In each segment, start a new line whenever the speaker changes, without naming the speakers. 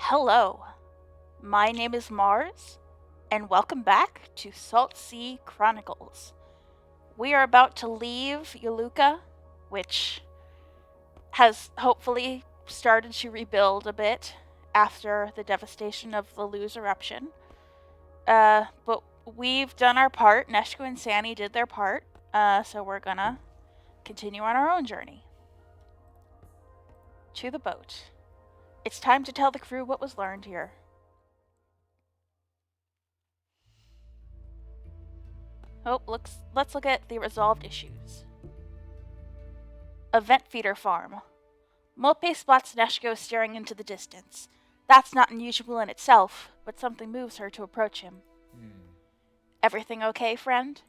Hello, my name is Mars, and welcome back to Saltsea Chronicles. We are about to leave Yaluka, which has hopefully started to rebuild a bit after the devastation of the Luz eruption. But we've done our part. Neshko and Sani did their part, so we're gonna continue on our own journey. To the boat. It's time to tell the crew what was learned here. Let's look at the resolved issues. A vent feeder farm. Mope spots Neshko staring into the distance. That's not unusual in itself, but something moves her to approach him. Everything okay, friend?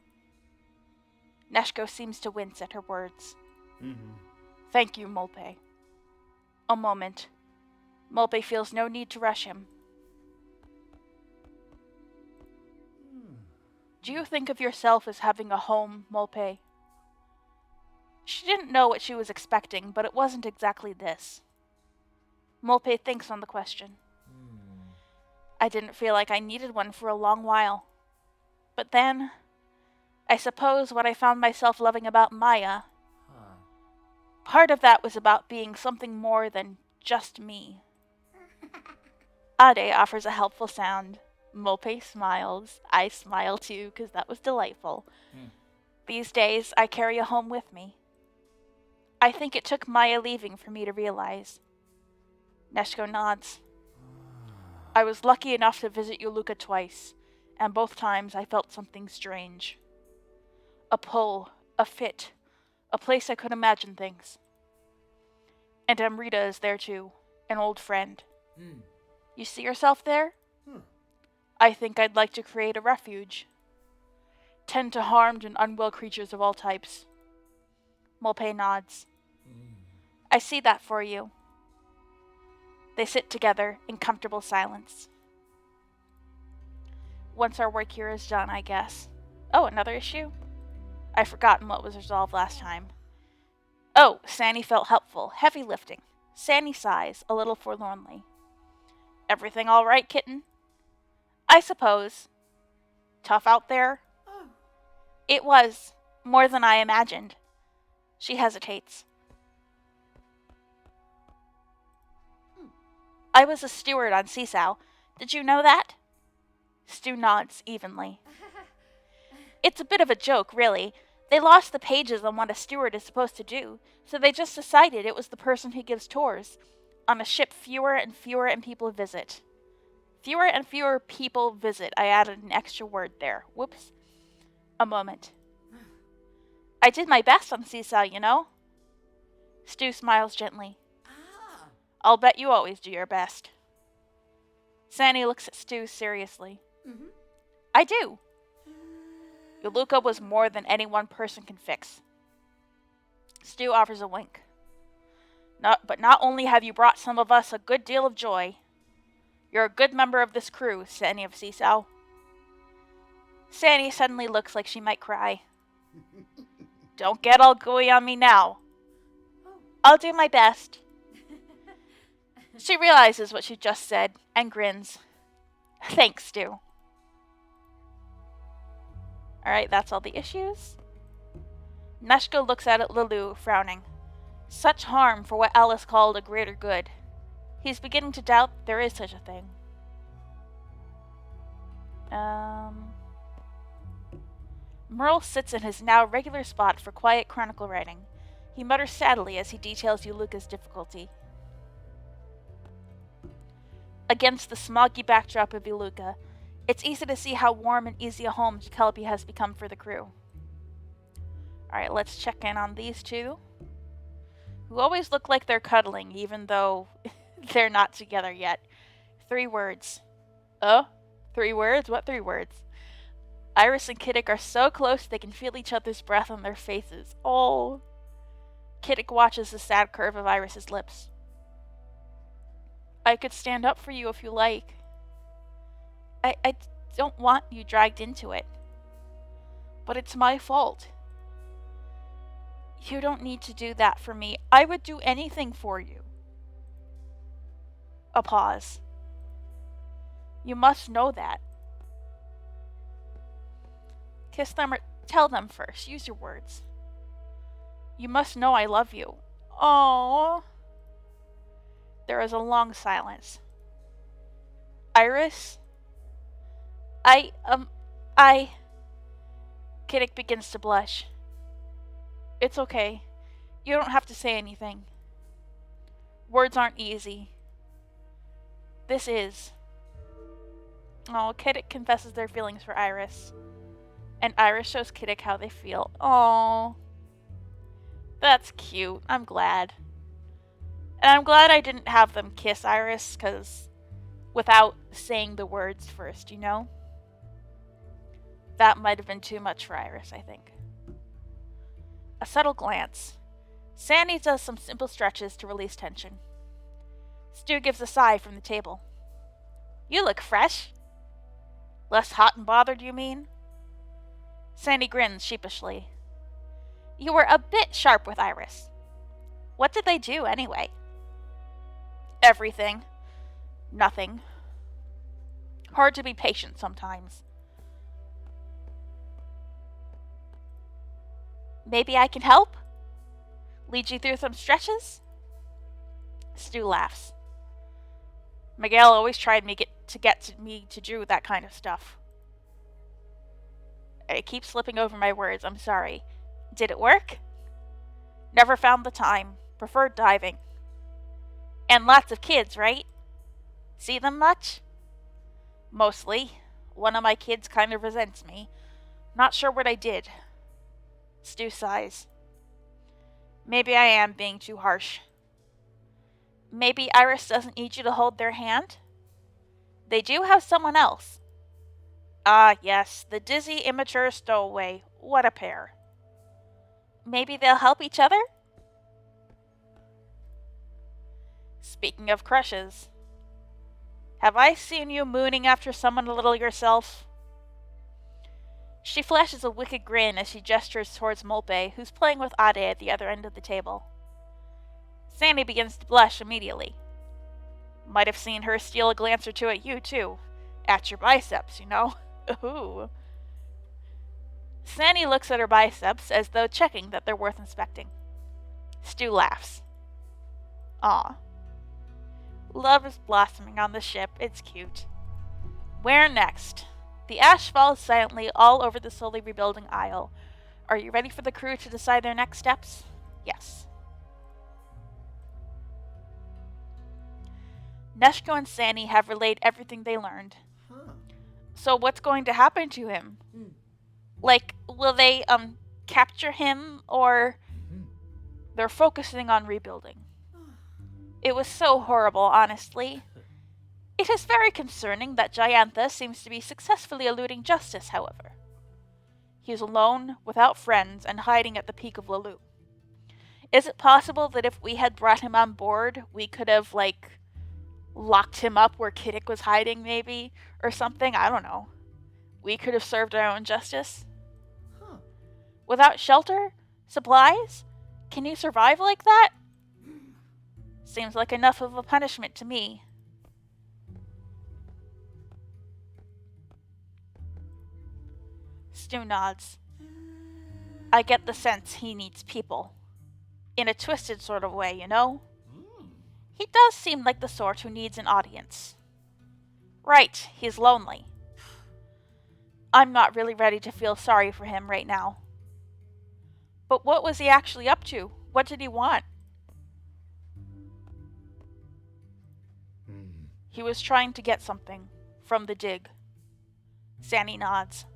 Neshko seems to wince at her words. Thank you, Mope. A moment. Mope feels no need to rush him. Do you think of yourself as having a home, Mope? She didn't know what she was expecting, but it wasn't exactly this. Mope thinks on the question. I didn't feel like I needed one for a long while. But then, I suppose what I found myself loving about Maya, part of that was about being something more than just me. Ade offers a helpful sound. Mope smiles. I smile too, because that was delightful. These days, I carry a home with me. I think it took Maya leaving for me to realize. Neshko nods. I was lucky enough to visit Yaluka twice, and both times I felt something strange. A pull, a fit, a place I could imagine things. And Amrita is there too, an old friend. You see yourself there? I think I'd like to create a refuge. Tend to harmed and unwell creatures of all types. Mope nods. I see that for you. They sit together in comfortable silence. Once our work here is done, I guess. Oh, another issue? I've forgotten what was resolved last time. Oh, Sani felt helpful, heavy lifting. Sani sighs, a little forlornly. Everything all right, kitten? I suppose. Tough out there? It was, more than I imagined. She hesitates. I was a steward on Seesaw. Did you know that? Stu nods evenly. It's a bit of a joke, really. They lost the pages on what a steward is supposed to do, so they just decided it was the person who gives tours. On a ship, fewer and fewer people visit. Fewer and fewer people visit. I added an extra word there. Whoops. A moment. I did my best on Seesaw, you know? Stu smiles gently. I'll bet you always do your best. Sani looks at Stu seriously. I do. Yaluka was more than any one person can fix. Stu offers a wink. But not only have you brought some of us a good deal of joy, you're a good member of this crew, Sani of Seesaw. Sani suddenly looks like she might cry. Don't get all gooey on me now. I'll do my best. She realizes what she just said and grins. Thanks, Stu. Alright, that's all the issues. Neshko looks at Lulu, frowning. Such harm for what Alice called a greater good. He's beginning to doubt there is such a thing. Merle sits in his now regular spot for quiet chronicle writing. He mutters sadly as he details Yaluka's difficulty. Against the smoggy backdrop of Yaluka, it's easy to see how warm and easy a home Kelpie has become for the crew. Alright, let's check in on these two, who always look like they're cuddling, even though they're not together yet. 3 words. Oh? 3 words? What 3 words? Iris and Kittick are so close they can feel each other's breath on their faces. Oh! Kittick watches the sad curve of Iris's lips. I could stand up for you if you like. I don't want you dragged into it. But it's my fault. You don't need to do that for me. I would do anything for you. A pause. You must know that. Kiss them or tell them first. Use your words. You must know I love you. Oh. There is a long silence. Iris? I... Kittick begins to blush. It's okay. You don't have to say anything. Words aren't easy. This is. Oh, Kittick confesses their feelings for Iris. And Iris shows Kittick how they feel. Oh. That's cute. I'm glad. And I'm glad I didn't have them kiss Iris, because without saying the words first, you know? That might have been too much for Iris, I think. A subtle glance. Sandy does some simple stretches to release tension. Stu gives a sigh from the table. You look fresh. Less hot and bothered, you mean? Sandy grins sheepishly. You were a bit sharp with Iris. What did they do, anyway? Everything. Nothing. Hard to be patient sometimes. Maybe I can help? Lead you through some stretches? Stu laughs. Miguel always tried to get me to do that kind of stuff. I keep slipping over my words. I'm sorry. Did it work? Never found the time. Preferred diving. And lots of kids, right? See them much? Mostly. One of my kids kind of resents me. Not sure what I did. Stu sighs. Maybe I am being too harsh. Maybe Iris doesn't need you to hold their hand? They do have someone else. Ah, yes, the dizzy, immature stowaway. What a pair. Maybe they'll help each other? Speaking of crushes, have I seen you mooning after someone a little yourself? She flashes a wicked grin as she gestures towards Molpe, who's playing with Ade at the other end of the table. Sandy begins to blush immediately. Might have seen her steal a glance or two at you, too. At your biceps, you know. Ooh. Sandy looks at her biceps as though checking that they're worth inspecting. Stu laughs. Aw. Love is blossoming on the ship. It's cute. Where next? The ash falls silently all over the slowly rebuilding isle. Are you ready for the crew to decide their next steps? Yes. Neshko and Sandy have relayed everything they learned.
Huh.
So what's going to happen to him? Like, will they, capture him, or they're focusing on rebuilding? It was so horrible, honestly. It is very concerning that Jayantha seems to be successfully eluding justice, however. He is alone, without friends, and hiding at the peak of Lalu. Is it possible that if we had brought him on board, we could have, locked him up where Kittick was hiding, maybe? Or something? I don't know. We could have served our own justice?
Huh.
Without shelter? Supplies? Can you survive like that? Seems like enough of a punishment to me. Stu nods. I get the sense he needs people. In a twisted sort of way, you know? He does seem like the sort who needs an audience. Right, he's lonely. I'm not really ready to feel sorry for him right now. But what was he actually up to? What did he want? He was trying to get something from the dig. Sandy nods.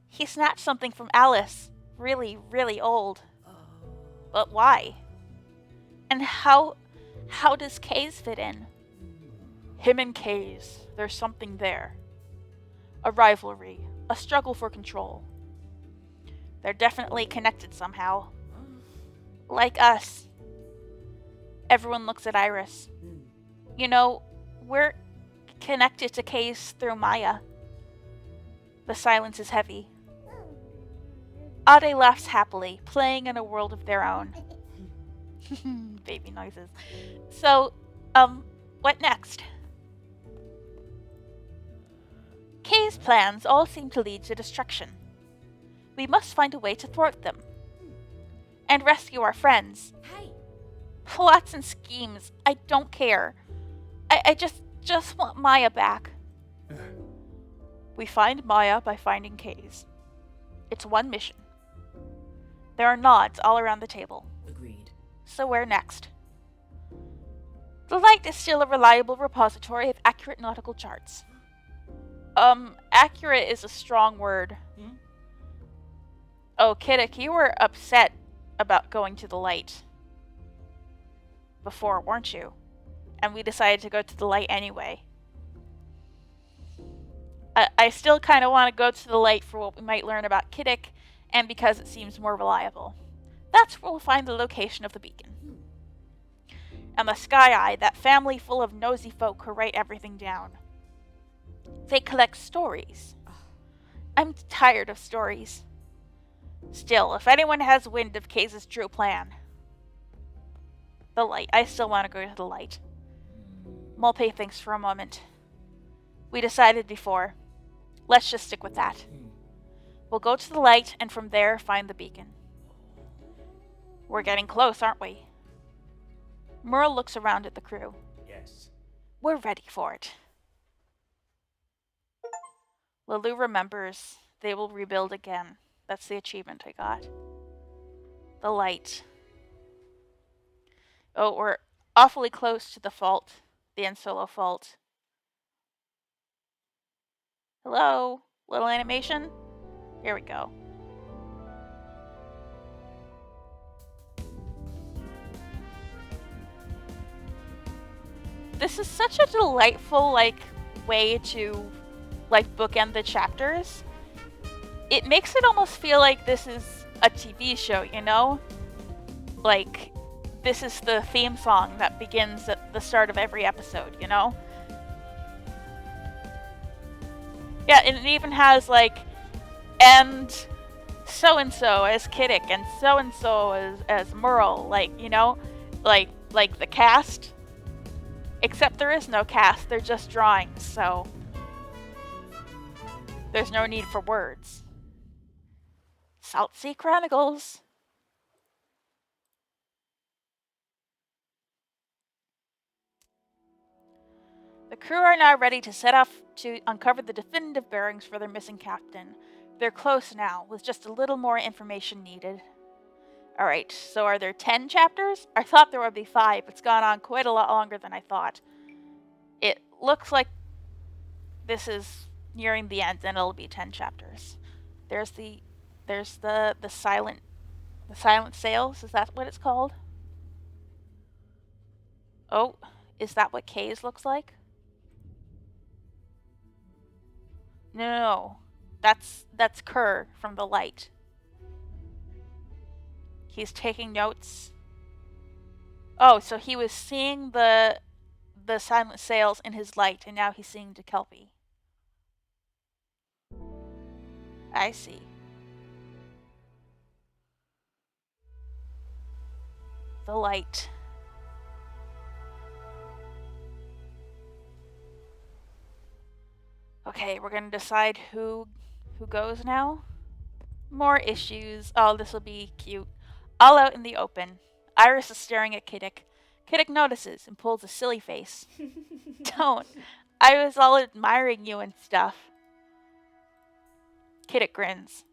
He snatched something from Alice. Really, really old. But why? And how does Kays fit in? Him and Kays, there's something there. A rivalry, a struggle for control. They're definitely connected somehow. Like us. Everyone looks at Iris. You know, we're connected to Kays through Maya. The silence is heavy. Ade laughs happily, playing in a world of their own. Baby noises. So, what next? His plans all seem to lead to destruction. We must find a way to thwart them. And rescue our friends.
Hey!
Plots and schemes, I don't care. I just want Maya back. We find Maya by finding K's. It's one mission. There are nods all around the table.
Agreed.
So where next? The Light is still a reliable repository of accurate nautical charts. Accurate is a strong word. Oh, Kittick, you were upset about going to the Light before, weren't you? And we decided to go to the Light anyway. I still kind of want to go to the Light for what we might learn about Kittick, and because it seems more reliable. That's where we'll find the location of the beacon. And the Sky Eye, that family full of nosy folk who write everything down. They collect stories. I'm tired of stories. Still, if anyone has wind of Kay's true plan. The Light. I still want to go to the Light. Mulpay thinks for a moment. We decided before. Let's just stick with that. We'll go to the Light and from there find the beacon. We're getting close, aren't we? Merle looks around at the crew.
Yes.
We're ready for it. Lalu remembers. They will rebuild again. That's the achievement I got. The Light. Oh, we're awfully close to the fault. The Ensolo fault. Hello? Little animation? Here we go. This is such a delightful, way to, bookend the chapters. It makes it almost feel like this is a TV show, you know? This is the theme song that begins at the start of every episode, you know? Yeah, and it even has, and so-and-so as Kittick, and so-and-so as Merle, you know? Like the cast. Except there is no cast, they're just drawings, so there's no need for words. Saltsea Chronicles. The crew are now ready to set off to uncover the definitive bearings for their missing captain. They're close now, with just a little more information needed. Alright, so are there 10 chapters? I thought there would be 5. It's gone on quite a lot longer than I thought. It looks like this is nearing the end, and it'll be 10 chapters. There's the silent sails. Is that what it's called? Oh, is that what K's looks like? No. That's Kerr from the Light. He's taking notes. Oh, so he was seeing the silent sails in his light, and now he's seeing DeKelpie. I see. The Light. Okay, we're gonna decide who goes now. More issues. Oh, this will be cute. All out in the open. Iris is staring at Kittick. Kittick notices and pulls a silly face. Don't. I was all admiring you and stuff. Kittick grins.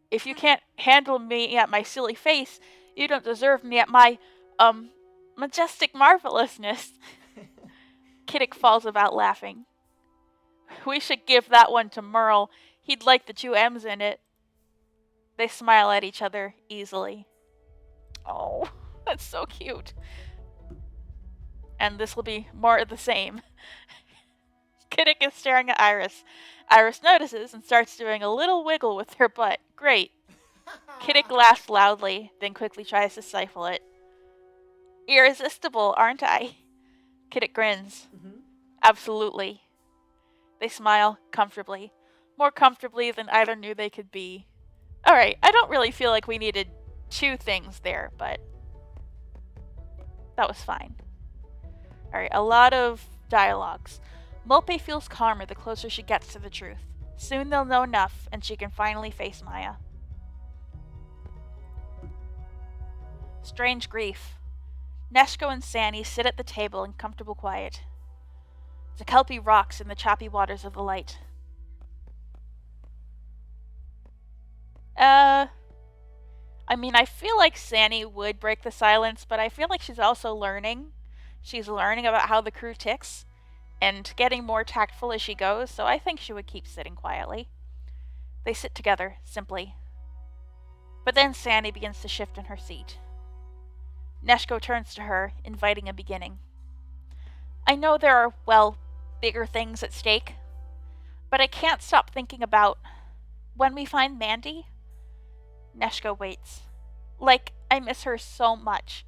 If you can't handle me at my silly face, you don't deserve me at my, majestic marvelousness. Kittick falls about laughing. We should give that one to Merle. He'd like the 2 M's in it. They smile at each other easily. Oh, that's so cute. And this will be more of the same. Kittick is staring at Iris. Iris notices and starts doing a little wiggle with her butt. Great. Kittick laughs loudly, then quickly tries to stifle it. Irresistible, aren't I? Kittick grins.
Mm-hmm.
Absolutely. They smile comfortably. More comfortably than either knew they could be. Alright, I don't really feel like we needed 2 things there, but that was fine. Alright, a lot of dialogues. Molpe feels calmer the closer she gets to the truth. Soon they'll know enough, and she can finally face Maya. Strange grief. Neshko and Sani sit at the table in comfortable quiet. The kelpie rocks in the choppy waters of the light. I feel like Sani would break the silence, but I feel like she's also learning. She's learning about how the crew ticks, and getting more tactful as she goes, so I think she would keep sitting quietly. They sit together, simply. But then Sani begins to shift in her seat. Neshko turns to her, inviting a beginning. I know there are, bigger things at stake, but I can't stop thinking about when we find Mandy. Neshko waits. I miss her so much.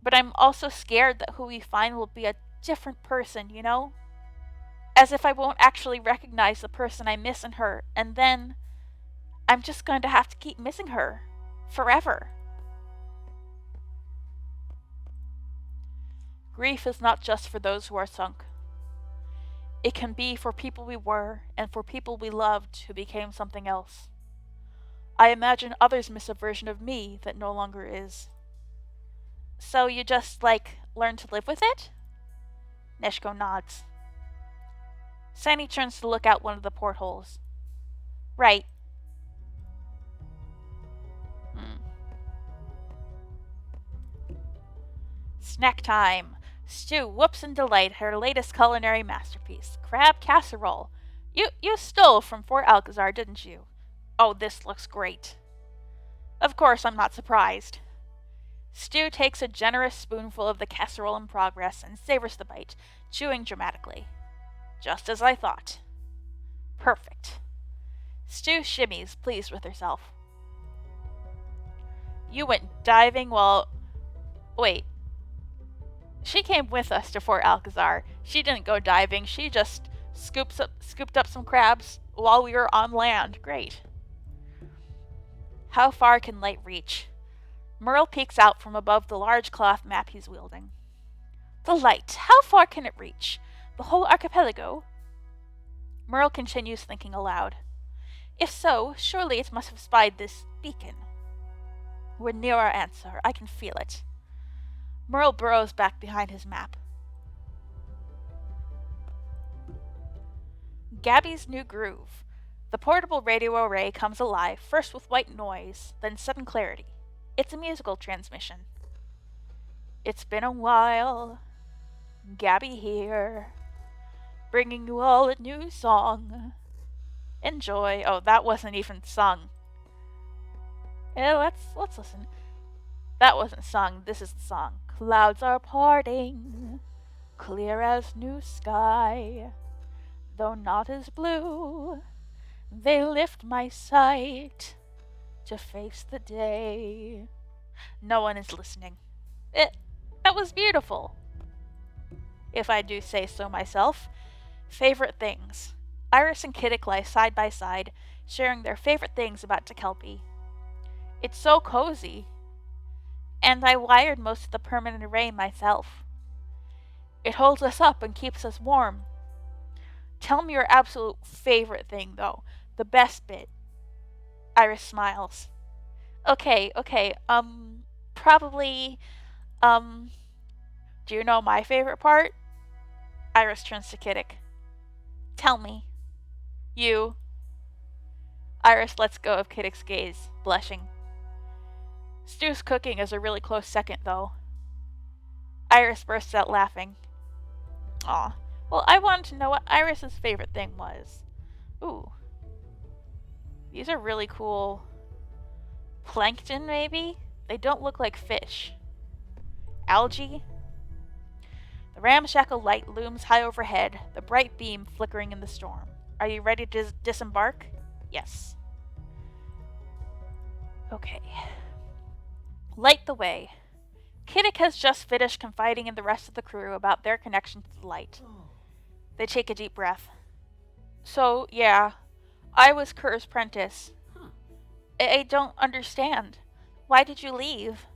But I'm also scared that who we find will be a different person, you know? As if I won't actually recognize the person I miss in her, and then I'm just going to have to keep missing her. Forever. Grief is not just for those who are sunk. It can be for people we were, and for people we loved who became something else. I imagine others miss a version of me that no longer is. So you just, learn to live with it? Neshko nods. Sani turns to look out one of the portholes. Right. Snack time. Stew whoops in delight at her latest culinary masterpiece, crab casserole. You stole from Fort Alcazar, didn't you? Oh, this looks great. Of course, I'm not surprised. Stew takes a generous spoonful of the casserole in progress and savors the bite, chewing dramatically. Just as I thought. Perfect. Stew shimmies, pleased with herself. You went diving while... Wait. She came with us to Fort Alcazar. She didn't go diving. She just scooped up some crabs while we were on land. Great. How far can light reach? Merle peeks out from above the large cloth map he's wielding. The light. How far can it reach? The whole archipelago? Merle continues thinking aloud. If so, surely it must have spied this beacon. We're near our answer. I can feel it. Merle burrows back behind his map. Gabby's new groove. The portable radio array comes alive, first with white noise, then sudden clarity. It's a musical transmission. It's been a while. Gabby here. Bringing you all a new song. Enjoy. Oh, that wasn't even sung. Let's listen. That wasn't sung. This is the song. Clouds are parting, clear as new sky. Though not as blue, they lift my sight to face the day. No one is listening. That was beautiful. If I do say so myself. Favorite things. Iris and Kittick lie side by side, sharing their favorite things about Tekelpie. It's so cozy. And I wired most of the permanent array myself. It holds us up and keeps us warm. Tell me your absolute favorite thing, though. The best bit. Iris smiles. Okay. Probably, do you know my favorite part? Iris turns to Kittick. Tell me. You. Iris lets go of Kittick's gaze, blushing. Stew's cooking is a really close second, though. Iris bursts out laughing. Aw. Well, I wanted to know what Iris's favorite thing was. Ooh. These are really cool. Plankton, maybe? They don't look like fish. Algae? The ramshackle light looms high overhead, the bright beam flickering in the storm. Are you ready to disembark? Yes. Okay. Light the way. Kittick has just finished confiding in the rest of the crew about their connection to the light. They take a deep breath. So, yeah, I was Kerr's apprentice. I don't understand. Why did you leave?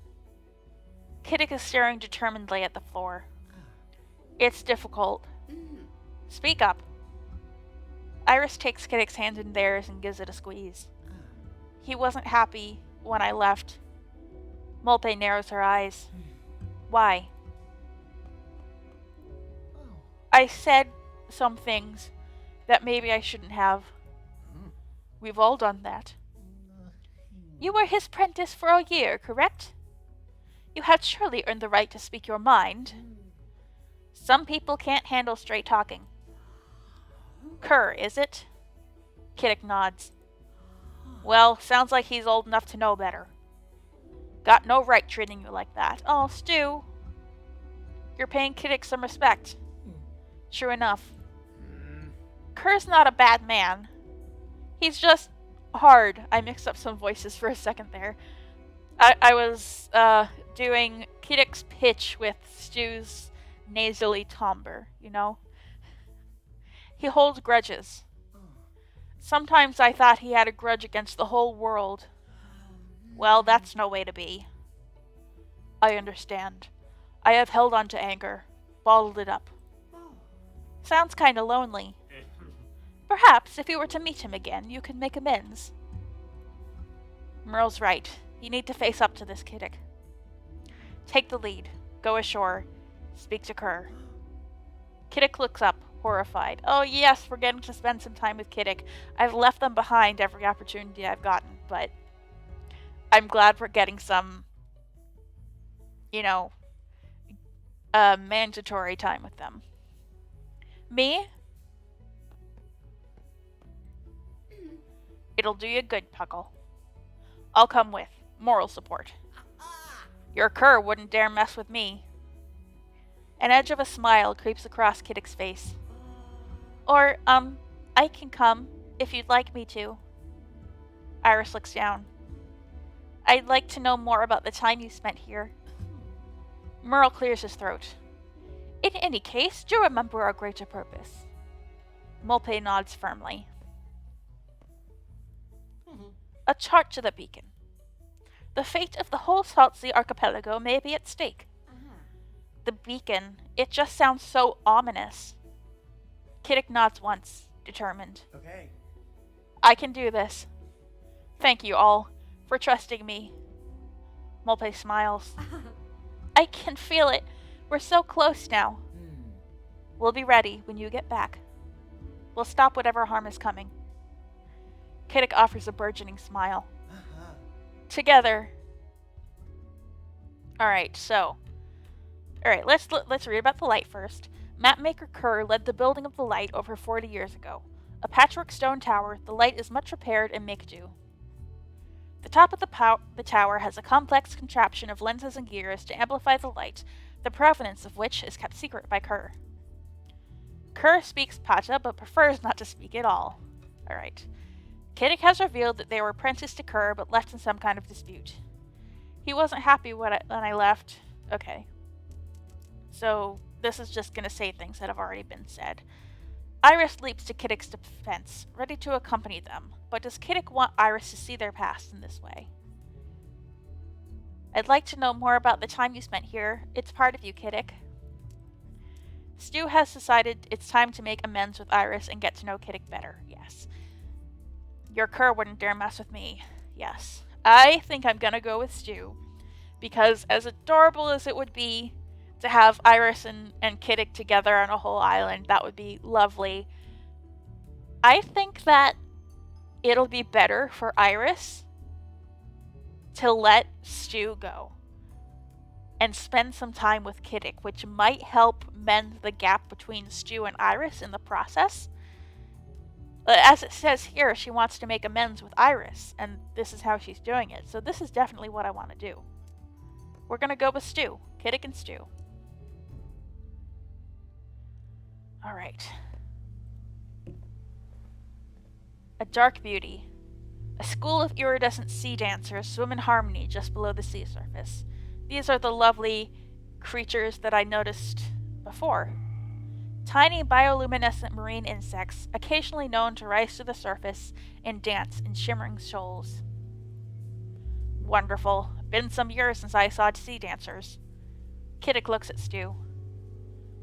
Kittick is staring determinedly at the floor. It's difficult. Speak up. Iris takes Kittick's hand in theirs and gives it a squeeze. He wasn't happy when I left. Molpe narrows her eyes. Why? I said some things that maybe I shouldn't have. We've all done that. You were his apprentice for a year, correct? You had surely earned the right to speak your mind. Some people can't handle straight talking. Kerr, is it? Kittick nods. Well, sounds like he's old enough to know better. Got no right treating you like that. Oh, Stew. You're paying Kittick some respect. True enough. Kerr's not a bad man. He's just hard. I mixed up some voices for a second there. I was doing Kittick's pitch with Stew's nasally timbre, you know? He holds grudges. Sometimes I thought he had a grudge against the whole world. Well, that's no way to be. I understand. I have held on to anger, bottled it up. Sounds kinda lonely. Perhaps if you were to meet him again, you could make amends. Merle's right. You need to face up to this, Kittick. Take the lead. Go ashore. Speak to Kerr. Kittick looks up, horrified. Oh yes, we're getting to spend some time with Kittick. I've left them behind every opportunity I've gotten, but I'm glad we're getting some, mandatory time with them. Me? It'll do you good, Puckle. I'll come with. Moral support. Your Kerr wouldn't dare mess with me. An edge of a smile creeps across Kittick's face. Or, I can come, if you'd like me to. Iris looks down. I'd like to know more about the time you spent here. Merle clears his throat. In any case, do remember our greater purpose. Molpe nods firmly. A chart to the beacon. The fate of the whole Saltsea archipelago may be at stake. The beacon, it just sounds so ominous. Kittick nods once, determined.
Okay.
I can do this. Thank you all for trusting me. Molpe smiles. I can feel it. We're so close now. We'll be ready when you get back. We'll stop whatever harm is coming. Kittick offers a burgeoning smile. Together. Alright, let's read about the light first. Mapmaker Kerr led the building of the light over 40 years ago. A patchwork stone tower, the light is much repaired and make-do. The top of the tower has a complex contraption of lenses and gears to amplify the light, the provenance of which is kept secret by Kerr. Kerr speaks Pata, but prefers not to speak at all. Alright. Kittick has revealed that they were apprenticed to Kerr, but left in some kind of dispute. He wasn't happy when I left. Okay. So, this is just gonna say things that have already been said. Iris leaps to Kittick's defense, ready to accompany them, but does Kittick want Iris to see their past in this way? I'd like to know more about the time you spent here. It's part of you, Kittick. Stew has decided it's time to make amends with Iris and get to know Kittick better. Yes. Your Kerr wouldn't dare mess with me. Yes. I think I'm gonna go with Stew, because as adorable as it would be to have Iris and Kittick together on a whole island, that would be lovely. I think that it'll be better for Iris to let Stew go and spend some time with Kittick, which might help mend the gap between Stew and Iris in the process. As it says here, she wants to make amends with Iris, and this is how she's doing it. So this is definitely what I want to do. We're going to go with Stew. Kittick and Stew. Alright. A dark beauty. A school of iridescent sea dancers swim in harmony just below the sea surface. These are the lovely creatures that I noticed before. Tiny bioluminescent marine insects, occasionally known to rise to the surface and dance in shimmering shoals. Wonderful. Been some years since I saw sea dancers. Kittick looks at Stew.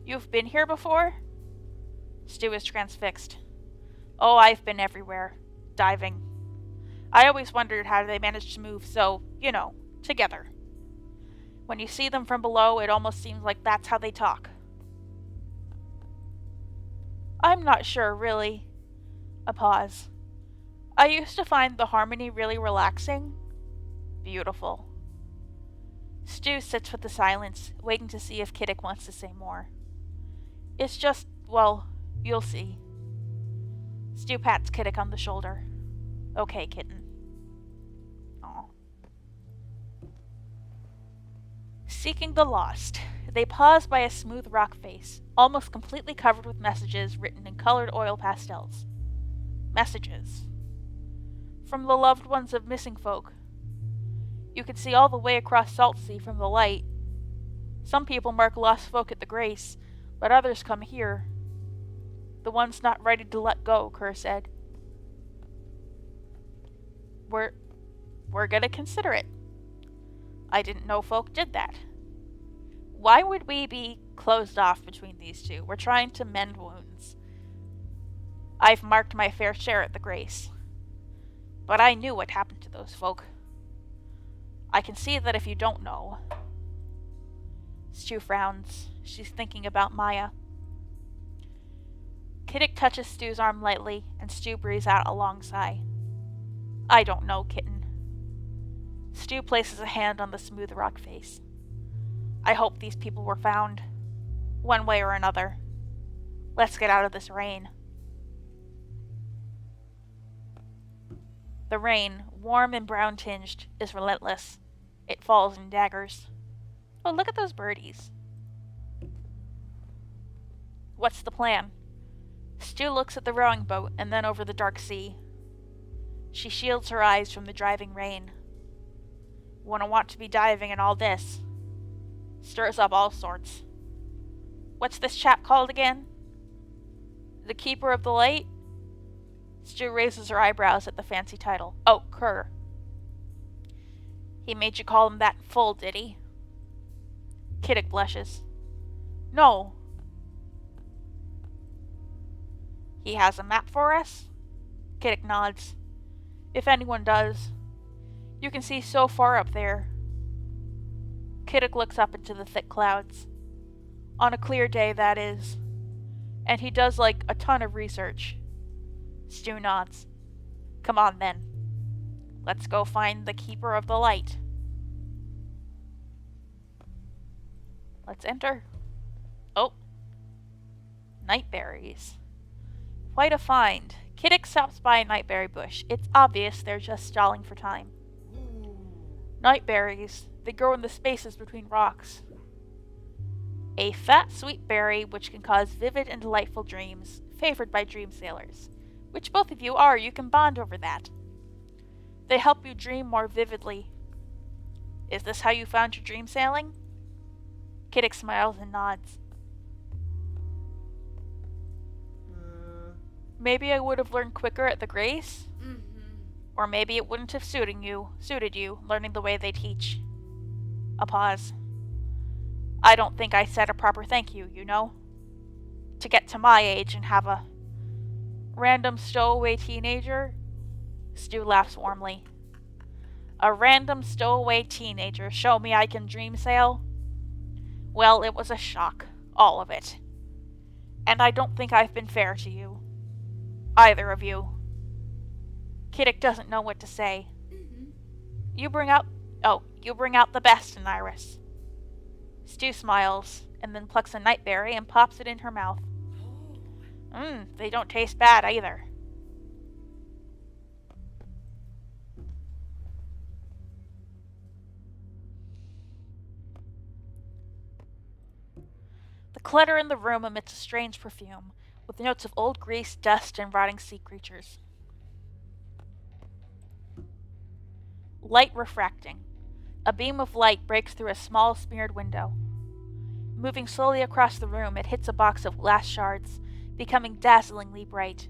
You've been here before? Stu is transfixed. Oh, I've been everywhere. Diving. I always wondered how they managed to move so, together. When you see them from below, it almost seems like that's how they talk. I'm not sure, really. A pause. I used to find the harmony really relaxing. Beautiful. Stu sits with the silence, waiting to see if Kittick wants to say more. It's just, well, you'll see. Stu pats Kittick on the shoulder. Okay, kitten. Aw. Seeking the lost. They pause by a smooth rock face, almost completely covered with messages written in colored oil pastels. Messages. From the loved ones of missing folk. You can see all the way across Saltsea from the light. Some people mark lost folk at the Grace, but others come here. The ones not ready to let go, Kerr said. We're gonna consider it. I didn't know folk did that. Why would we be closed off between these two? We're trying to mend wounds. I've marked my fair share at the Grace. But I knew what happened to those folk. I can see that if you don't know. Stu frowns. She's thinking about Maya. Kittick touches Stu's arm lightly, and Stu breathes out a long sigh. I don't know, kitten. Stu places a hand on the smooth rock face. I hope these people were found. One way or another. Let's get out of this rain. The rain, warm and brown-tinged, is relentless. It falls in daggers. Oh, look at those birdies. What's the plan? Stu looks at the rowing boat and then over the dark sea. She shields her eyes from the driving rain. Wouldn't want to be diving in all this. Stirs up all sorts. What's this chap called again? The Keeper of the Light? Stu raises her eyebrows at the fancy title. Oh, Kerr. He made you call him that in full, did he? Kittick blushes. No. He has a map for us? Kittick nods. If anyone does. You can see so far up there. Kittick looks up into the thick clouds. On a clear day, that is. And he does like a ton of research. Stu nods. Come on then. Let's go find the Keeper of the Light. Let's enter. Oh. Nightberries. Quite a find. Kittick stops by a nightberry bush. It's obvious they're just stalling for time. Nightberries. They grow in the spaces between rocks. A fat, sweet berry which can cause vivid and delightful dreams, favored by dream sailors. Which both of you are, you can bond over that. They help you dream more vividly. Is this how you found your dream sailing? Kittick smiles and nods. Maybe I would have learned quicker at the Grace? Or maybe it wouldn't have suited you, learning the way they teach. A pause. I don't think I said a proper thank you, you know? To get to my age and have a random stowaway teenager? Stu laughs warmly. A random stowaway teenager show me I can dream sail? Well, it was a shock. All of it. And I don't think I've been fair to you. Either of you. Kittick doesn't know what to say. You bring out the best in Iris. Stu smiles, and then plucks a nightberry and pops it in her mouth. They don't taste bad either. The clutter in the room emits a strange perfume, with notes of old grease, dust, and rotting sea creatures. Light refracting. A beam of light breaks through a small smeared window. Moving slowly across the room, it hits a box of glass shards, becoming dazzlingly bright.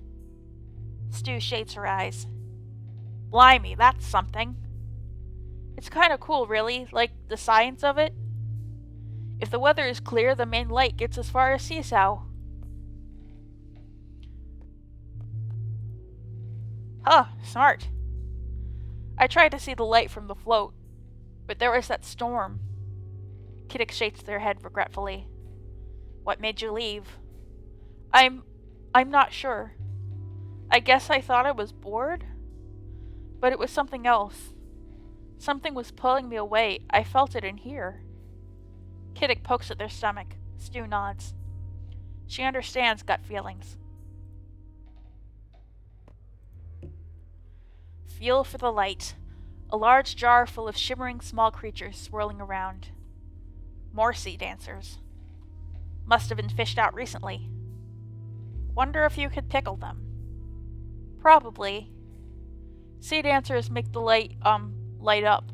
Stu shades her eyes. Blimey, that's something. It's kind of cool, really, like the science of it. If the weather is clear, the main light gets as far as Saltsea. Huh, smart. I tried to see the light from the float, but there was that storm. Kittick shakes their head regretfully. What made you leave? I'm not sure. I guess I thought I was bored? But it was something else. Something was pulling me away. I felt it in here. Kittick pokes at their stomach. Stew nods. She understands gut feelings. Feel for the light. A large jar full of shimmering small creatures swirling around. More sea dancers. Must have been fished out recently. Wonder if you could pickle them. Probably. Sea dancers make the light up.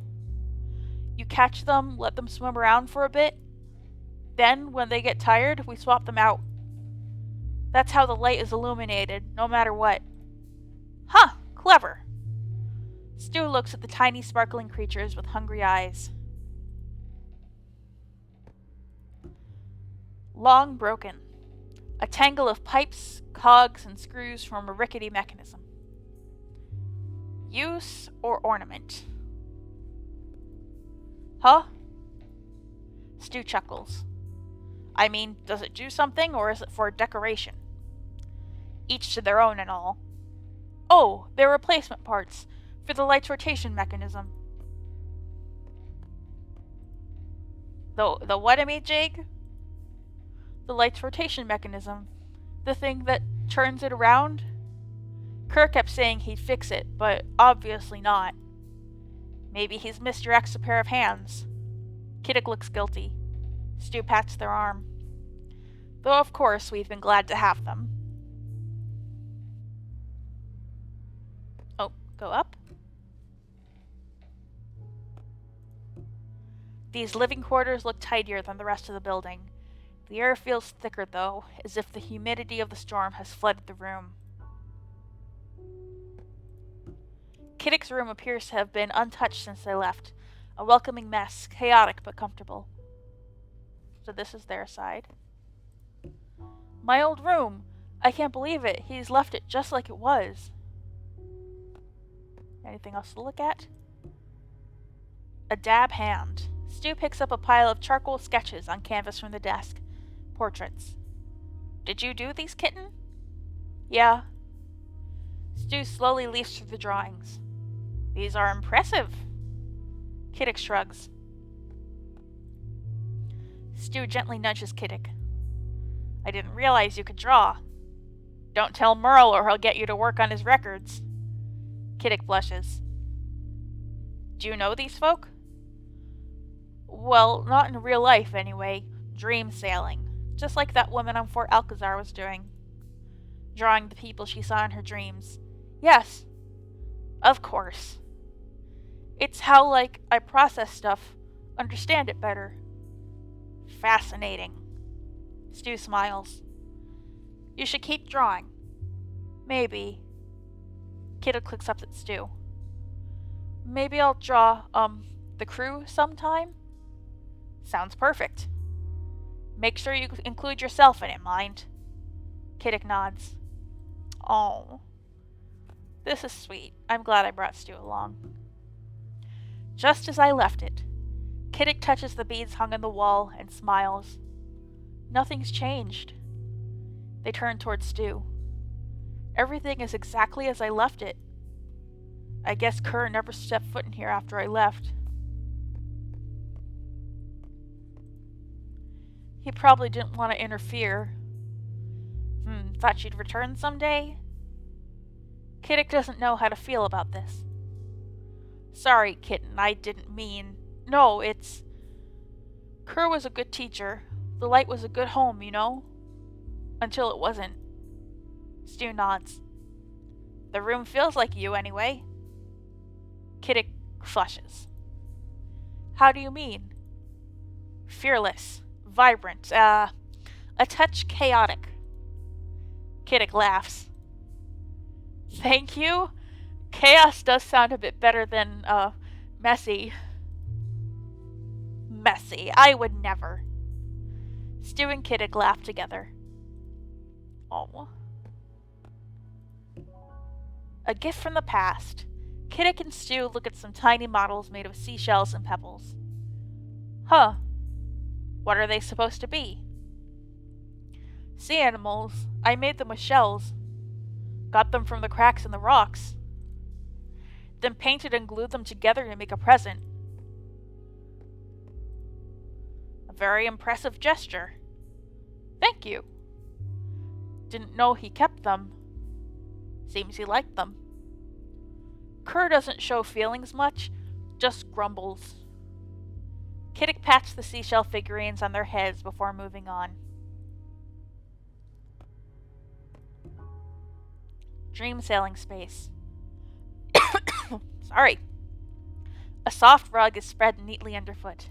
You catch them, let them swim around for a bit. Then, when they get tired, we swap them out. That's how the light is illuminated, no matter what. Huh, clever. Stew looks at the tiny sparkling creatures with hungry eyes. Long broken. A tangle of pipes, cogs, and screws form a rickety mechanism. Use or ornament? Huh? Stew chuckles. I mean, does it do something, or is it for decoration? Each to their own and all. Oh, they're replacement parts for the light's rotation mechanism. The what, Jake? The light's rotation mechanism. The thing that turns it around? Kerr kept saying he'd fix it, but obviously not. Maybe he's misdirects a pair of hands. Kittick looks guilty. Stew pats their arm. Though of course we've been glad to have them. Oh, go up? These living quarters look tidier than the rest of the building. The air feels thicker, though, as if the humidity of the storm has flooded the room. Kittick's room appears to have been untouched since they left. A welcoming mess, chaotic but comfortable. So this is their side. My old room! I can't believe it. He's left it just like it was. Anything else to look at? A dab hand. Stew picks up a pile of charcoal sketches on canvas from the desk. Portraits. Did you do these, kitten? Yeah. Stew slowly leafs through the drawings. These are impressive. Kittick shrugs. Stew gently nudges Kittick. I didn't realize you could draw. Don't tell Merle or he'll get you to work on his records. Kittick blushes. Do you know these folk? Well, not in real life, anyway. Dream sailing. Just like that woman on Fort Alcazar was doing. Drawing the people she saw in her dreams. Yes. Of course. It's how, I process stuff, understand it better. Fascinating. Stew smiles. You should keep drawing. Maybe. Kittick looks up at Stew. Maybe I'll draw, the crew sometime? Sounds perfect. Make sure you include yourself in it, mind. Kittick nods. Oh. This is sweet. I'm glad I brought Stew along. Just as I left it, Kittick touches the beads hung on the wall and smiles. Nothing's changed. They turn towards Stew. Everything is exactly as I left it. I guess Kerr never stepped foot in here after I left. He probably didn't want to interfere. Thought she'd return someday? Kittick doesn't know how to feel about this. Sorry, kitten, I didn't mean... No, it's... Kerr was a good teacher. The light was a good home, you know? Until it wasn't. Stew nods. The room feels like you, anyway. Kittick flushes. How do you mean? Fearless. Vibrant. A touch chaotic. Kittick laughs. Thank you. Chaos does sound a bit better than, messy. Messy. I would never. Stew and Kittick laugh together. Oh. A gift from the past. Kittick and Stew look at some tiny models made of seashells and pebbles. Huh. What are they supposed to be? Sea animals. I made them with shells. Got them from the cracks in the rocks. Then painted and glued them together to make a present. A very impressive gesture. Thank you. Didn't know he kept them. Seems he liked them. Kerr doesn't show feelings much, just grumbles. Kittick pats the seashell figurines on their heads before moving on. Dream sailing space. Sorry. A soft rug is spread neatly underfoot.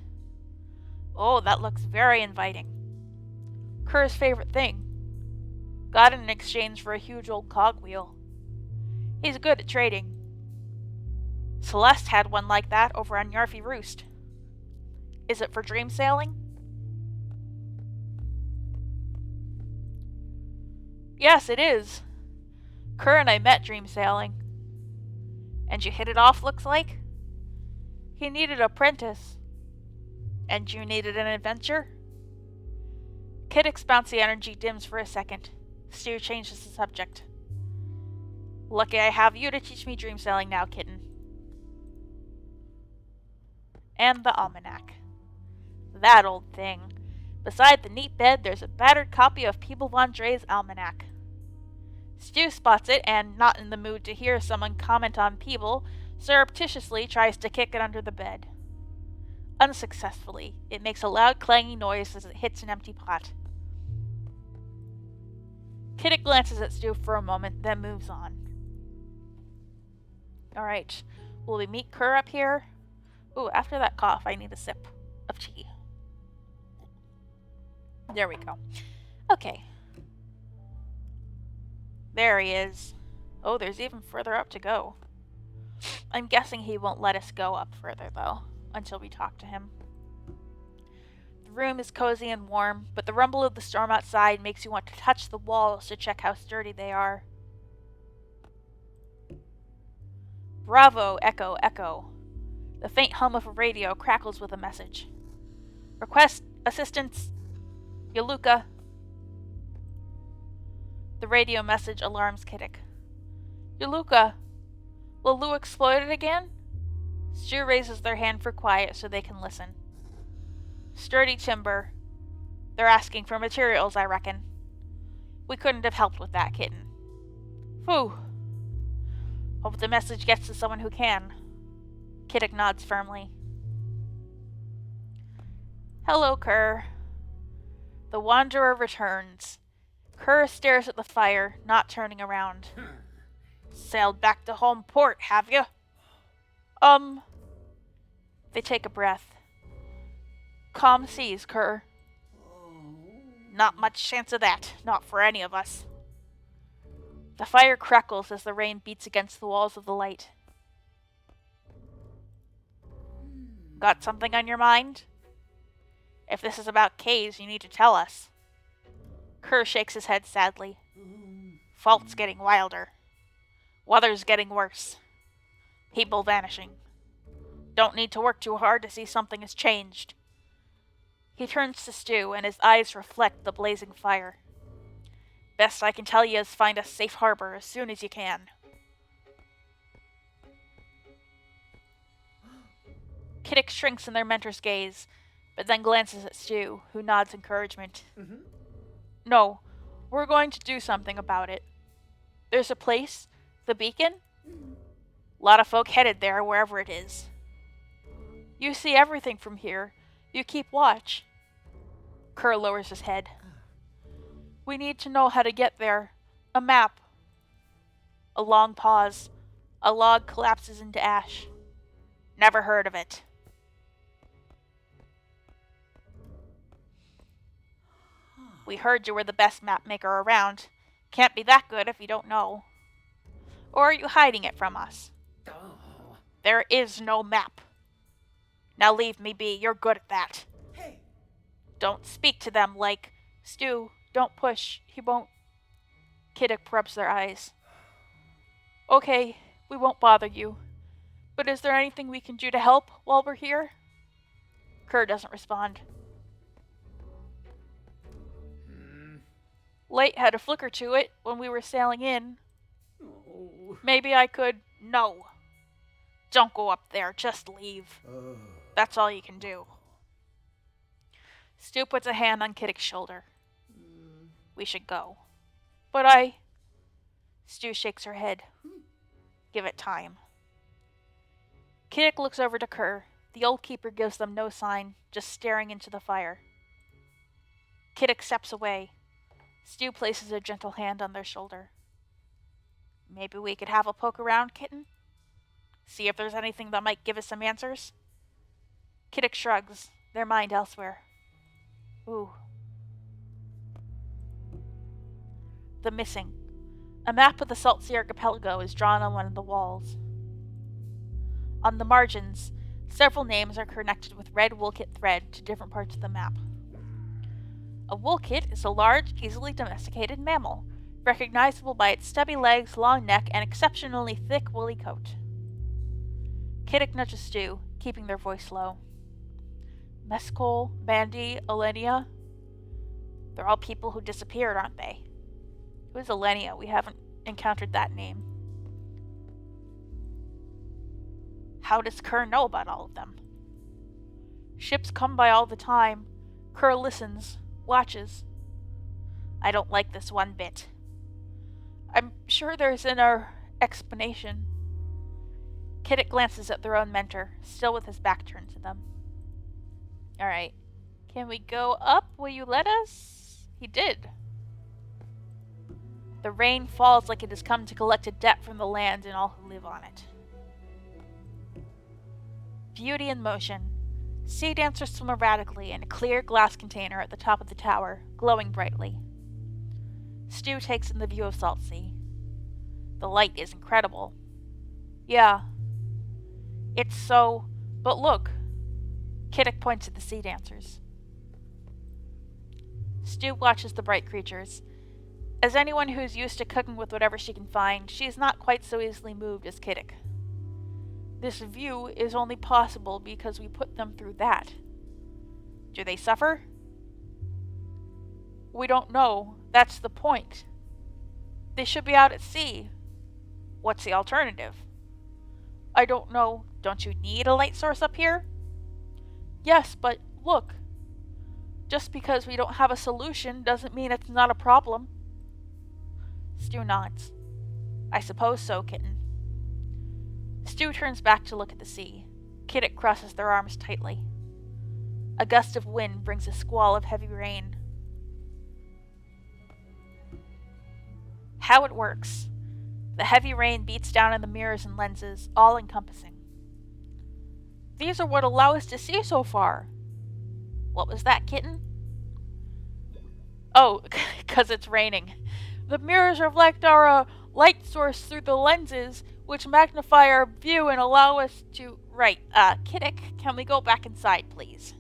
Oh, that looks very inviting. Kerr's favorite thing. Got it in exchange for a huge old cogwheel. He's good at trading. Celeste had one like that over on Yarfy Roost. Is it for dream sailing? Yes, it is. Kerr and I met dream sailing. And you hit it off, looks like? He needed an apprentice. And you needed an adventure? Kittick's bouncy energy dims for a second. Stew changes the subject. Lucky I have you to teach me dream sailing now, kitten. And the almanac. That old thing. Beside the neat bed, there's a battered copy of Peeble Von Dre's almanac. Stew spots it and, not in the mood to hear someone comment on Peeble, surreptitiously tries to kick it under the bed. Unsuccessfully, it makes a loud clanging noise as it hits an empty pot. Kittick glances at Stew for a moment, then moves on. Alright, will we meet Kerr up here? Ooh, after that cough, I need a sip of tea. There we go. Okay. There he is. Oh, there's even further up to go. I'm guessing he won't let us go up further, though, until we talk to him. The room is cozy and warm, but the rumble of the storm outside makes you want to touch the walls to check how sturdy they are. Bravo, echo, echo. The faint hum of a radio crackles with a message. Request assistance. Yaluka. The radio message alarms Kittick. Yaluka, will Lou exploit it again? Stew raises their hand for quiet so they can listen. Sturdy timber. They're asking for materials, I reckon. We couldn't have helped with that, kitten. Phew. Hope the message gets to someone who can. Kittick nods firmly. Hello, Kerr. The wanderer returns. Kerr stares at the fire, not turning around. Sailed back to home port, have you? They take a breath. Calm seas, Kerr. Not much chance of that, not for any of us. The fire crackles as the rain beats against the walls of the light. Got something on your mind? If this is about caves, you need to tell us. Kerr shakes his head sadly. Fault's getting wilder. Weather's getting worse. People vanishing. Don't need to work too hard to see something has changed. He turns to Stew, and his eyes reflect the blazing fire. Best I can tell you is find a safe harbor as soon as you can. Kittick shrinks in their mentor's gaze, but then glances at Stew, who nods encouragement. No, we're going to do something about it. There's a place, the Beacon. A lot of folk headed there, wherever it is. You see everything from here. You keep watch. Kerr lowers his head. We need to know how to get there. A map. A long pause. A log collapses into ash. Never heard of it. We heard you were the best map maker around. Can't be that good if you don't know. Or are you hiding it from us? There is no map. Now leave me be. You're good at that. Hey. Don't speak to them like, Stew, don't push. He won't. Kittick rubs their eyes. Okay, we won't bother you. But is there anything we can do to help while we're here? Kerr doesn't respond. Light had a flicker to it when we were sailing in. Maybe I could... No. Don't go up there, just leave. That's all you can do. Stu puts a hand on Kittick's shoulder. We should go. But I... Stu shakes her head. Give it time. Kittick looks over to Kerr. The old keeper gives them no sign, just staring into the fire. Kittick steps away. Stu places a gentle hand on their shoulder. Maybe we could have a poke around, kitten? See if there's anything that might give us some answers? Kittick shrugs, their mind elsewhere. Ooh. The missing. A map of the Saltsea archipelago is drawn on one of the walls. On the margins, several names are connected with red woolkit thread to different parts of the map. A woolkit is a large, easily domesticated mammal, recognizable by its stubby legs, long neck, and exceptionally thick woolly coat. Kittick nudges Stu, keeping their voice low. Mescal, Mandy, Elenia. They're all people who disappeared, aren't they? Who is Elenia? We haven't encountered that name. How does Kerr know about all of them? Ships come by all the time. Kerr listens, watches. I don't like this one bit. I'm sure there's an explanation. Kittick glances at their own mentor, still with his back turned to them. Alright. Can we go up? Will you let us? He did. The rain falls like it has come to collect a debt from the land and all who live on it. Beauty in motion. Sea dancers swim erratically in a clear glass container at the top of the tower, glowing brightly. Stu takes in the view of Saltsea. The light is incredible. Yeah. It's so... But look. Kittick points at the sea dancers. Stu watches the bright creatures. As anyone who's used to cooking with whatever she can find, she is not quite so easily moved as Kittick. This view is only possible because we put them through that. Do they suffer? We don't know. That's the point. They should be out at sea. What's the alternative? I don't know. Don't you need a light source up here? Yes, but look. Just because we don't have a solution doesn't mean it's not a problem. Stu nods. I suppose so, kitten. Stu turns back to look at the sea. Kittick crosses their arms tightly. A gust of wind brings a squall of heavy rain. How it works. The heavy rain beats down on the mirrors and lenses, all-encompassing. These are what allow us to see so far. What was that, kitten? Oh, 'cause it's raining. The mirrors reflect our light source through the lenses, which magnify our view and allow us to... Right, Kittick, can we go back inside, please?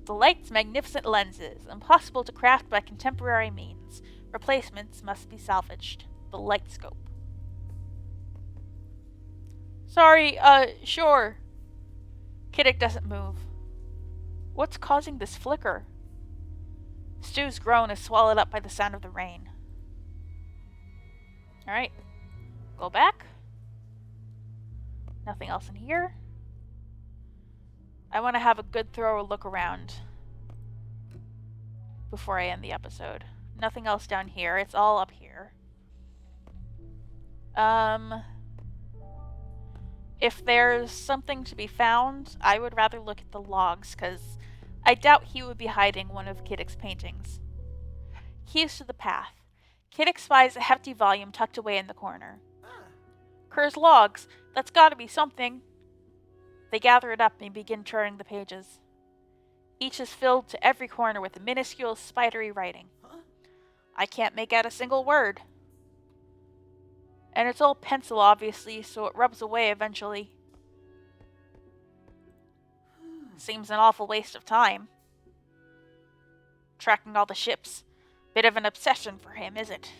The light's magnificent lenses, impossible to craft by contemporary means. Replacements must be salvaged. The light scope. Sorry, sure. Kittick doesn't move. What's causing this flicker? Stu's groan is swallowed up by the sound of the rain. Alright. Go back. Nothing else in here. I want to have a good thorough look around before I end the episode. Nothing else down here. It's all up here. If there's something to be found, I would rather look at the logs, because I doubt he would be hiding one of Kittick's paintings. Keys to the path. Kittick spies a hefty volume tucked away in the corner. Kerr's logs. That's gotta be something. They gather it up and begin turning the pages. Each is filled to every corner with minuscule, spidery writing. I can't make out a single word. And it's all pencil, obviously, so it rubs away eventually. Seems an awful waste of time. Tracking all the ships. Bit of an obsession for him, is it?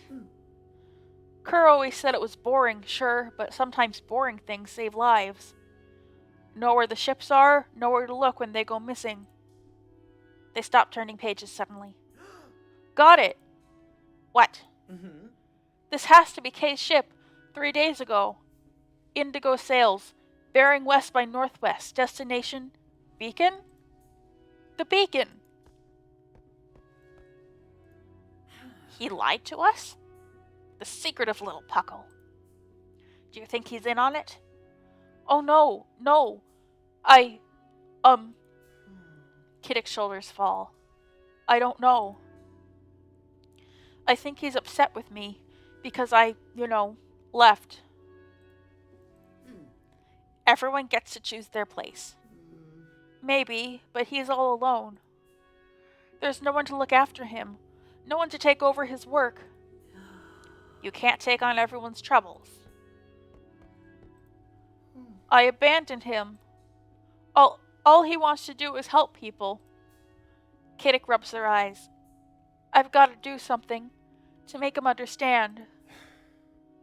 Kerr always said it was boring, sure, but sometimes boring things save lives. Know where the ships are, know where to look when they go missing. They stopped turning pages suddenly. Got it! What?
Mm-hmm.
This has to be Kay's ship, 3 days ago. Indigo sails, bearing west by northwest, destination Beacon? The Beacon! He lied to us? The secretive little puckle. Do you think he's in on it? Oh no, no. Kittick's shoulders fall. I don't know. I think he's upset with me because I, left. Everyone gets to choose their place. Maybe, but he's all alone. There's no one to look after him, no one to take over his work. You can't take on everyone's troubles. I abandoned him. All he wants to do is help people. Kittick rubs their eyes. I've got to do something to make him understand.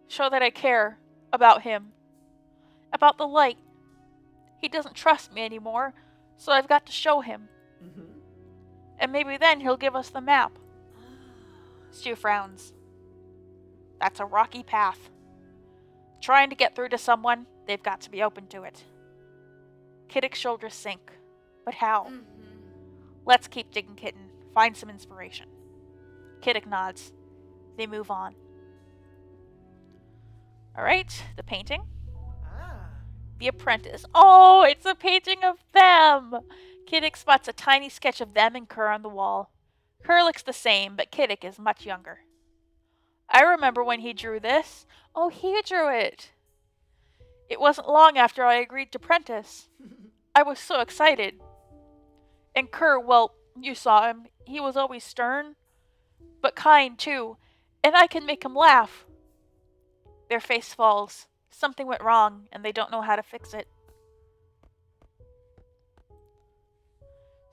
Show that I care about him. About the light. He doesn't trust me anymore, so I've got to show him.
Mm-hmm.
And maybe then he'll give us the map. Stu frowns. That's a rocky path. Trying to get through to someone, they've got to be open to it. Kittick's shoulders sink. But how?
Mm-hmm.
Let's keep digging, kitten. Find some inspiration. Kittick nods. They move on. Alright, the painting. The apprentice. Oh, it's a painting of them! Kittick spots a tiny sketch of them and Kerr on the wall. Kerr looks the same, but Kittick is much younger. I remember when he drew this. Oh, he drew it. It wasn't long after I agreed to apprentice. I was so excited. And Kerr, well, you saw him. He was always stern, but kind too, and I can make him laugh. Their face falls. Something went wrong, and they don't know how to fix it.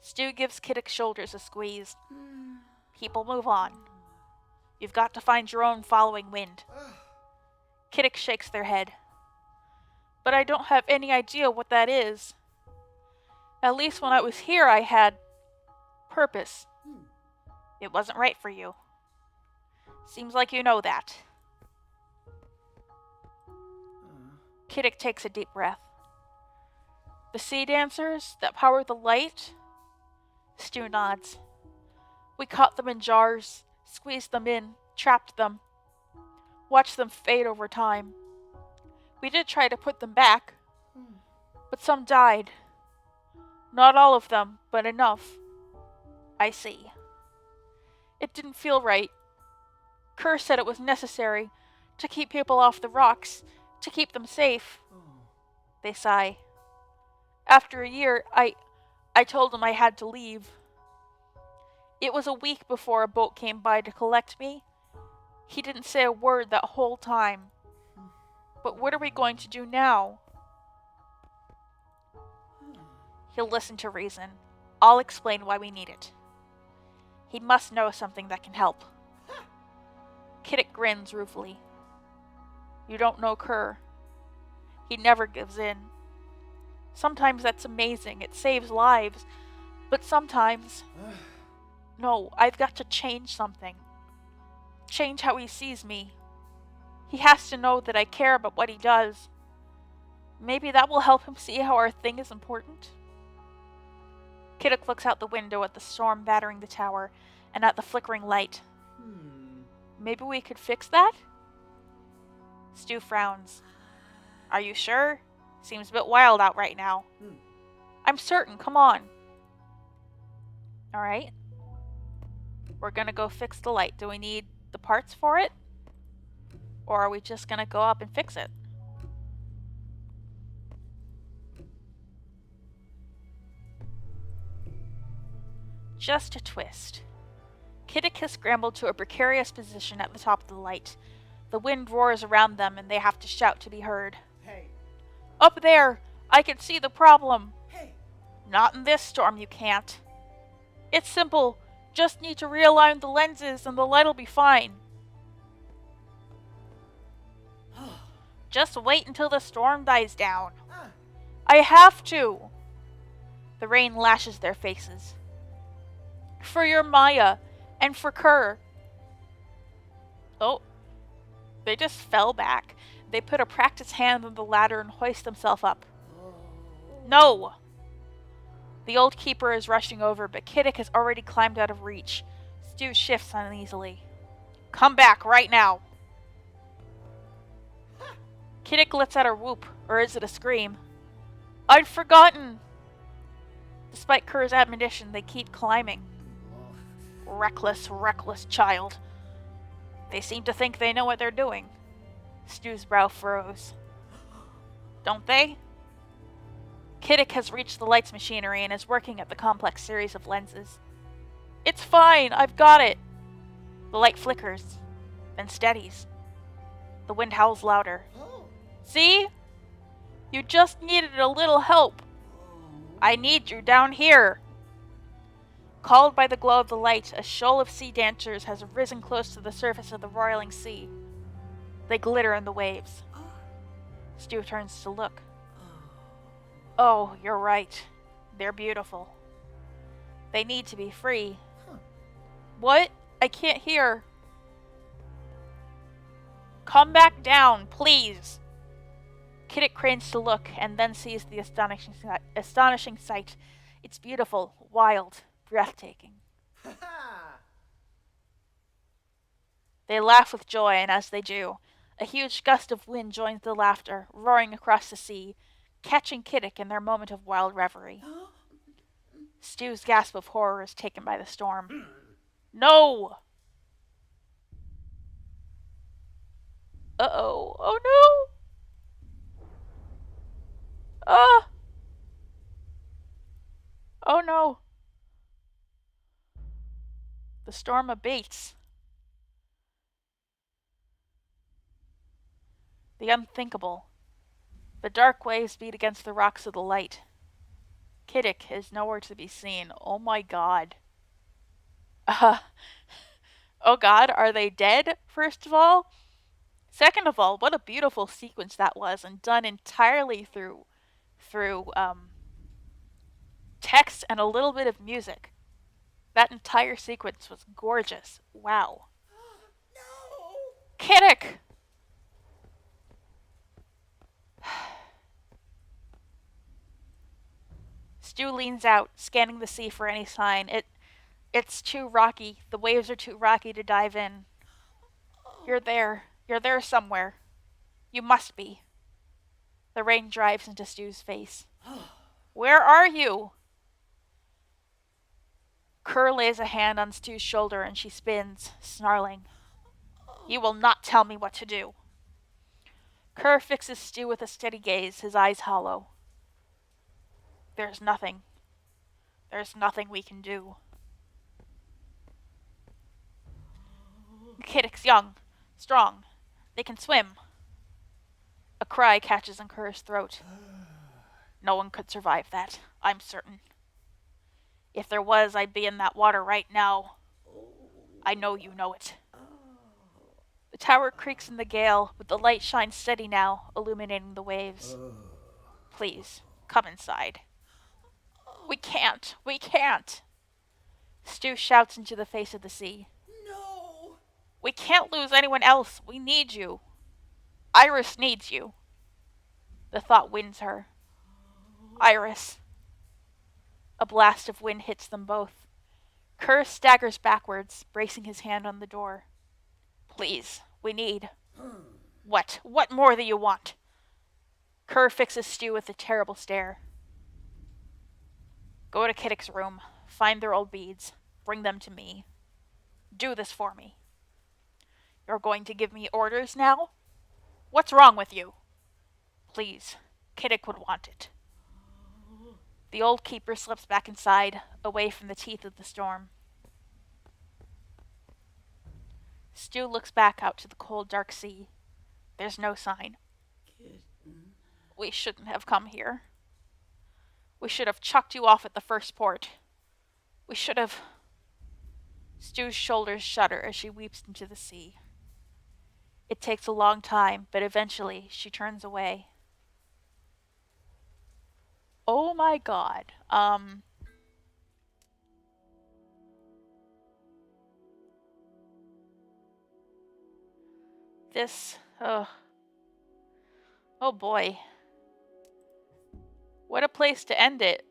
Stu gives Kittick's shoulders a squeeze. People move on. You've got to find your own following wind. Kittick shakes their head. But I don't have any idea what that is. At least when I was here I had purpose. It wasn't right for you. Seems like you know that. Kittick takes a deep breath. The sea dancers that power the light? Stu nods. We caught them in jars, squeezed them in, trapped them, watched them fade over time. We did try to put them back, but some died. Not all of them, but enough. I see. It didn't feel right. Kerr said it was necessary to keep people off the rocks, to keep them safe. They sigh. After a year, I told him I had to leave. It was a week before a boat came by to collect me. He didn't say a word that whole time. But what are we going to do now? He'll listen to reason. I'll explain why we need it. He must know something that can help. Kittick grins ruefully. You don't know Kerr. He never gives in. Sometimes that's amazing. It saves lives. But sometimes... No, I've got to change something. Change how he sees me. He has to know that I care about what he does. Maybe that will help him see how our thing is important. Kittick looks out the window at the storm battering the tower and at the flickering light. Maybe we could fix that? Stu frowns. Are you sure? Seems a bit wild out right now. I'm certain, come on. Alright. We're gonna go fix the light. Do we need the parts for it? Or are we just gonna go up and fix it? Just a twist. Kittick has scrambled to a precarious position at the top of the light. The wind roars around them and they have to shout to be heard.
Hey.
Up there! I can see the problem!
Hey.
Not in this storm, you can't. It's simple. Just need to realign the lenses and the light'll be fine. Just wait until the storm dies down. I have to. The rain lashes their faces. For your Maya, and for Kerr. Oh, they just fell back. They put a practiced hand on the ladder and hoist themselves up. No! The old keeper is rushing over, but Kittick has already climbed out of reach. Stew shifts uneasily. Come back, right now! Kittick lets out a whoop, or is it a scream? I'd forgotten! Despite Kerr's admonition, they keep climbing. Reckless, reckless child. They seem to think they know what they're doing. Stew's brow furrows. Don't they? Kittick has reached the lights machinery and is working at the complex series of lenses. It's fine, I've got it. The light flickers, then steadies. The wind howls louder. See? You just needed a little help. I need you down here. Called by the glow of the light, a shoal of sea dancers has risen close to the surface of the roiling sea. They glitter in the waves. Stew turns to look. Oh, you're right. They're beautiful. They need to be free. What? I can't hear. Come back down, please. Kittick cranes to look and then sees the astonishing sight. It's beautiful, wild, breathtaking. They laugh with joy, and as they do, a huge gust of wind joins the laughter, roaring across the sea, catching Kittick in their moment of wild reverie. Stew's gasp of horror is taken by the storm. No! Uh-oh. Oh no! Ah! Oh no! The storm abates. The unthinkable. The dark waves beat against the rocks of the light. Kittick is nowhere to be seen. Oh my god. Oh god, are they dead, first of all? Second of all, what a beautiful sequence that was, and done entirely through text and a little bit of music. That entire sequence was gorgeous. Wow. No! Kittick! Stew leans out, scanning the sea for any sign. It's too rocky. The waves are too rocky to dive in. You're there. You're there somewhere. You must be. The rain drives into Stew's face. Where are you? Kerr lays a hand on Stew's shoulder and she spins, snarling. You will not tell me what to do. Kerr fixes Stew with a steady gaze, his eyes hollow. There's nothing. There's nothing we can do. Kittick's young, strong. They can swim. A cry catches in Kerr's throat. No one could survive that, I'm certain. If there was, I'd be in that water right now. I know you know it. The tower creaks in the gale, but the light shines steady now, illuminating the waves. Please, come inside. We can't. We can't. Stew shouts into the face of the sea. No. We can't lose anyone else. We need you. Iris needs you. The thought wins her. Iris. A blast of wind hits them both. Kerr staggers backwards, bracing his hand on the door. Please, we need... What? What more do you want? Kerr fixes Stew with a terrible stare. Go to Kittick's room. Find their old beads. Bring them to me. Do this for me. You're going to give me orders now? What's wrong with you? Please, Kittick would want it. The old keeper slips back inside, away from the teeth of the storm. Stew looks back out to the cold, dark sea. There's no sign. We shouldn't have come here. We should have chucked you off at the first port. We should have... Stew's shoulders shudder as she weeps into the sea. It takes a long time, but eventually she turns away. Oh my god. This, oh boy. What a place to end it.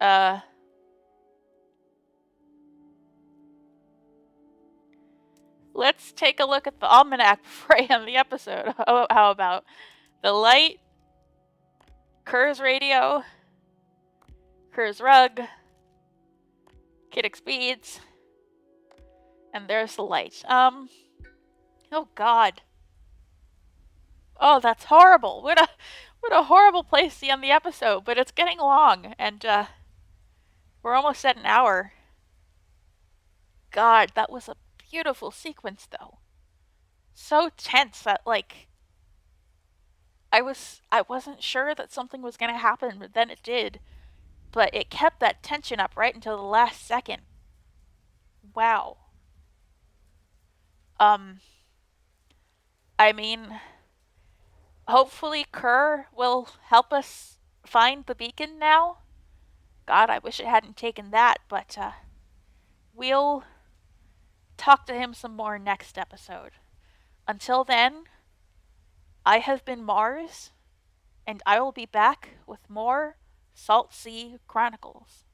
Let's take a look at the almanac before I end the episode. How about the light, Kerr's radio, Kerr's rug, Kittick's beads, and there's the light. Oh god. Oh, that's horrible. What a horrible place to end the episode, but it's getting long, and we're almost at an hour. God, that was a beautiful sequence though. So tense that I wasn't sure that something was going to happen, but then it did. But it kept that tension up right until the last second. Wow. Um I mean, hopefully Kerr will help us find the beacon now. God, I wish it hadn't taken that, but we'll talk to him some more next episode. Until then, I have been Mars, and I will be back with more Saltsea Chronicles.